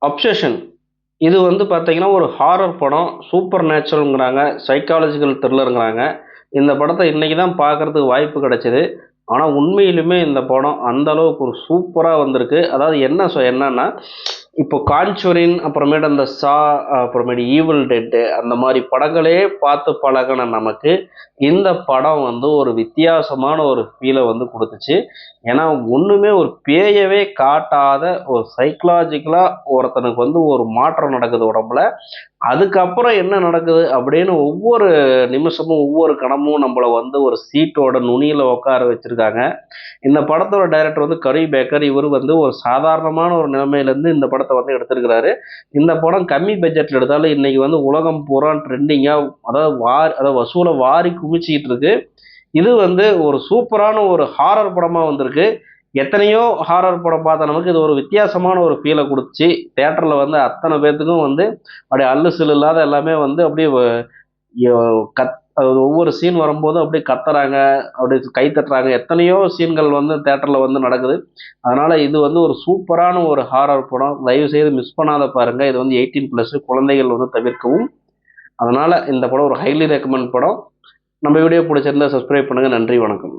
Obsession. இது வந்து பார்த்தீங்கன்னா, ஒரு ஹாரர் படம். சூப்பர் நேச்சுரல்ங்கிறாங்க. சைக்காலஜிக்கல் த்ரில்லர்ங்கிறாங்க. இந்த படத்த இன்னைக்கு தான் பார்க்கறதுக்கு வாய்ப்பு கிடைச்சது. ஆனா, உண்மையிலுமே இந்த படம் அந்த அளவுக்கு ஒரு சூப்பரா வந்திருக்கு. அதாவது என்னன்னா, இப்போ காஞ்சூரின், அப்புறமேட்டு அந்த சா, அப்புறமேட்டு ஈவில் டெட் அந்த மாரி படங்களே பார்த்து பழகுன நமக்கு, இந்த படம் வந்து ஒரு வித்தியாசமான ஒரு ஃபீல வந்து குடுத்துச்சு. ஏன்னா, ஒண்ணுமே ஒரு பேயவே காட்டாத ஒரு சைக்காலஜிக்கலா ஒருத்தனுக்கு வந்து ஒரு மாற்றம் நடக்குது உடம்புல. அதுக்கப்புறம் என்ன நடக்குது அப்படின்னு ஒவ்வொரு நிமிஷமும், ஒவ்வொரு கணமும் நம்மள வந்து ஒரு சீட்டோட நுனியில உட்கார வச்சிருக்காங்க. இந்த படத்தோட டைரக்டர் வந்து கரி பேக்கர். இவரு வந்து ஒரு சாதாரணமான ஒரு நிலைமையிலேருந்து இந்த படத்த வந்து எடுத்திருக்கிறாரு. இந்த படம் கம்மி பட்ஜெட்ல எடுத்தாலும் இன்னைக்கு வந்து உலகம் பூரா ட்ரெண்டிங்கா, அதாவது வசூல வாரி குவிச்சிட்டு இருக்கு. இது வந்து ஒரு சூப்பரான ஒரு ஹாரர் படமா வந்திருக்கு. எத்தனையோ ஹாரர் படம் பார்த்த நமக்கு இது ஒரு வித்தியாசமான ஒரு ஃபீல குடுத்துச்சு. தியேட்டர்ல வந்து அத்தன பேத்துக்கும் வந்து அப்படியே அல்லு சில்லு இல்லாத எல்லாமே வந்து அப்படியே யோ அது ஒவ்வொரு சீன் வரும்போதும் அப்படியே கத்துறாங்க, அப்படியே கை தட்டுறாங்க. எத்தனையோ சீன்கள் வந்து தியேட்டர்ல வந்து நடக்குது. அதனால இது வந்து ஒரு சூப்பரான ஒரு ஹாரர் படம். தயவு செய்து மிஸ் பண்ணாத பாருங்க. இது வந்து 18+ குழந்தைகள் வந்து தவிர்க்கவும். அதனால இந்த படம் ஒரு ஹைலி ரெக்கமெண்ட் படம். நம்ம வீடியோ பிடிச்சிருந்தா சப்ஸ்கிரைப் பண்ணுங்க. நன்றி, வணக்கம்.